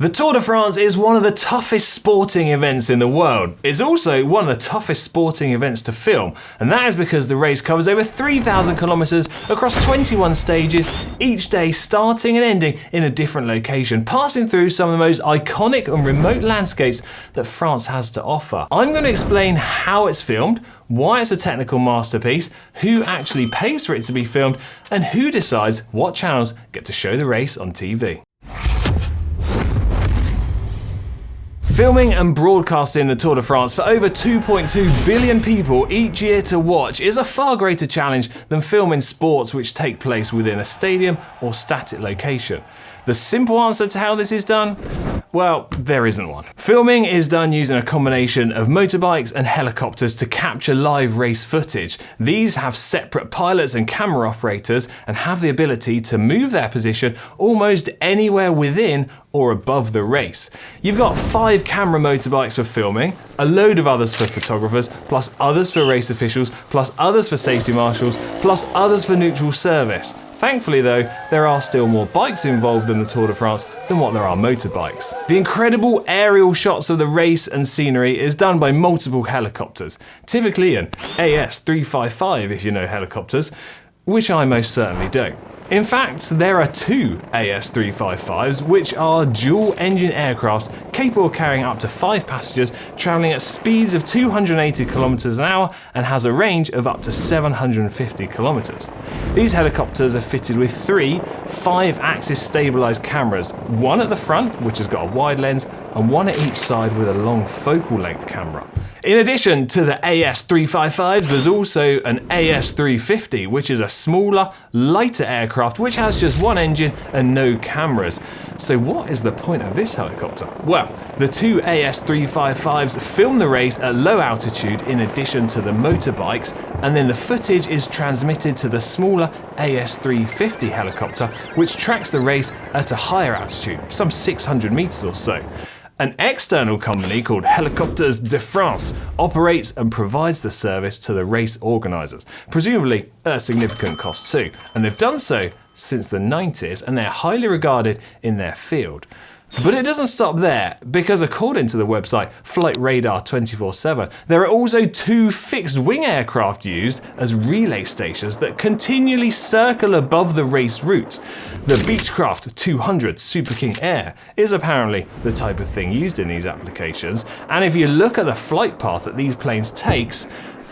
The Tour de France is one of the toughest sporting events in the world. It's also one of the toughest sporting events to film, and that is because the race covers over 3,000 kilometers across 21 stages, each day starting and ending in a different location, passing through some of the most iconic and remote landscapes that France has to offer. I'm going to explain how it's filmed, why it's a technical masterpiece, who actually pays for it to be filmed, and who decides what channels get to show the race on TV. Filming and broadcasting the Tour de France for over 2.2 billion people each year to watch is a far greater challenge than filming sports which take place within a stadium or static location. The simple answer to how this is done? Well, there isn't one. Filming is done using a combination of motorbikes and helicopters to capture live race footage. These have separate pilots and camera operators and have the ability to move their position almost anywhere within or above the race. You've got 5 camera motorbikes for filming, a load of others for photographers, plus others for race officials, plus others for safety marshals, plus others for neutral service. Thankfully though, there are still more bikes involved in the Tour de France than what there are motorbikes. The incredible aerial shots of the race and scenery is done by multiple helicopters, typically an AS355 if you know helicopters, which I most certainly don't. In fact, there are 2 AS355s, which are dual-engine aircrafts capable of carrying up to 5 passengers, travelling at speeds of 280 kilometers an hour and has a range of up to 750 kilometers. These helicopters are fitted with 3 5-axis stabilised cameras, one at the front, which has got a wide lens, and one at each side with a long focal length camera. In addition to the AS355s, there's also an AS350, which is a smaller, lighter aircraft which has just one engine and no cameras. So what is the point of this helicopter? Well, the 2 AS355s film the race at low altitude in addition to the motorbikes, and then the footage is transmitted to the smaller AS350 helicopter, which tracks the race at a higher altitude, some 600 meters or so. An external company called Helicopters de France operates and provides the service to the race organisers, presumably at a significant cost too, and they've done so since the 90s and they're highly regarded in their field. But it doesn't stop there, because according to the website Flight Radar 24/7, there are also 2 fixed-wing aircraft used as relay stations that continually circle above the race route. The Beechcraft 200 Super King Air is apparently the type of thing used in these applications, and if you look at the flight path that these planes takes,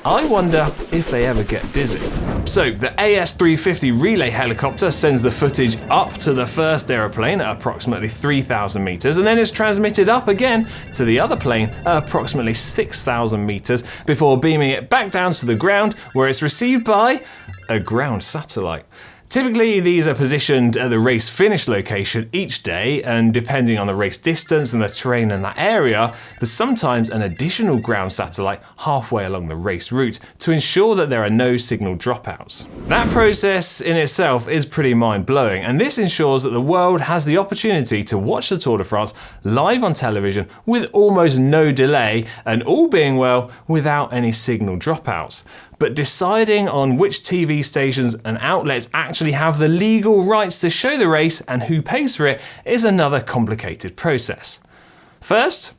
I wonder if they ever get dizzy. So the AS350 relay helicopter sends the footage up to the first aeroplane at approximately 3,000 meters, and then is transmitted up again to the other plane at approximately 6,000 meters before beaming it back down to the ground, where it's received by a ground satellite. Typically, these are positioned at the race finish location each day, and depending on the race distance and the terrain in that area, there's sometimes an additional ground satellite halfway along the race route to ensure that there are no signal dropouts. That process in itself is pretty mind-blowing, and this ensures that the world has the opportunity to watch the Tour de France live on television with almost no delay, and all being well, without any signal dropouts. But deciding on which TV stations and outlets actually have the legal rights to show the race and who pays for it is another complicated process. First,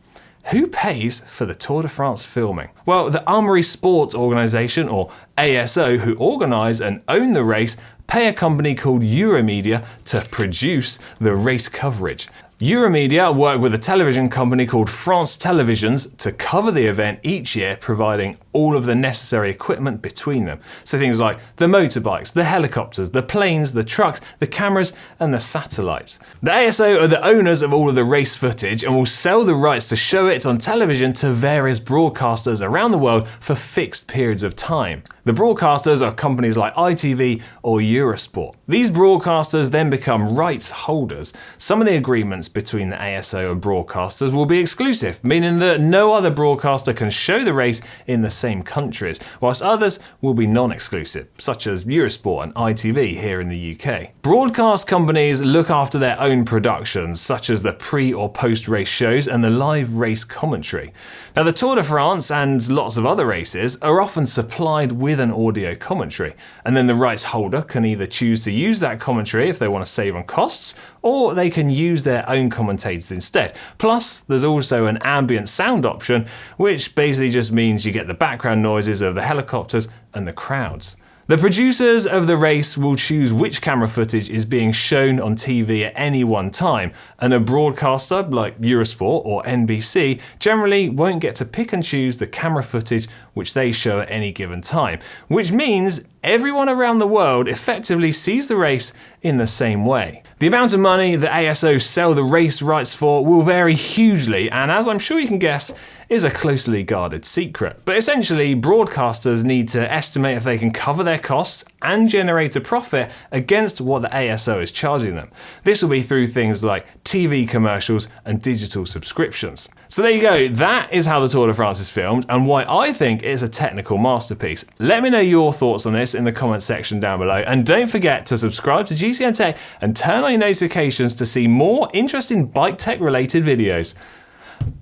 who pays for the Tour de France filming? Well, the Armoury Sports Organisation, or ASO, who organise and own the race, pay a company called Euromedia to produce the race coverage. Euromedia work with a television company called France Télévisions to cover the event each year, providing all of the necessary equipment between them. So things like the motorbikes, the helicopters, the planes, the trucks, the cameras, and the satellites. The ASO are the owners of all of the race footage and will sell the rights to show it on television to various broadcasters around the world for fixed periods of time. The broadcasters are companies like ITV or Eurosport. These broadcasters then become rights holders. Some of the agreements between the ASO and broadcasters will be exclusive, meaning that no other broadcaster can show the race in the same countries, whilst others will be non-exclusive, such as Eurosport and ITV here in the UK. Broadcast companies look after their own productions, such as the pre- or post-race shows and the live race commentary. Now, the Tour de France and lots of other races are often supplied with an audio commentary, and then the rights holder can either choose to use that commentary if they want to save on costs, or they can use their own own commentators instead. Plus, there's also an ambient sound option, which basically just means you get the background noises of the helicopters and the crowds. The producers of the race will choose which camera footage is being shown on TV at any one time, and a broadcaster like Eurosport or NBC generally won't get to pick and choose the camera footage which they show at any given time, which means everyone around the world effectively sees the race in the same way. The amount of money the ASO sell the race rights for will vary hugely, and as I'm sure you can guess, is a closely guarded secret. But essentially, broadcasters need to estimate if they can cover their costs and generate a profit against what the ASO is charging them. This will be through things like TV commercials and digital subscriptions. So there you go, that is how the Tour de France is filmed and why I think it's a technical masterpiece. Let me know your thoughts on this in the comment section down below, and don't forget to subscribe to GCNTech and turn on your notifications to see more interesting bike tech related videos.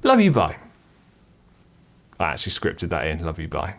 Love you, bye. I actually scripted that in. Love you, bye.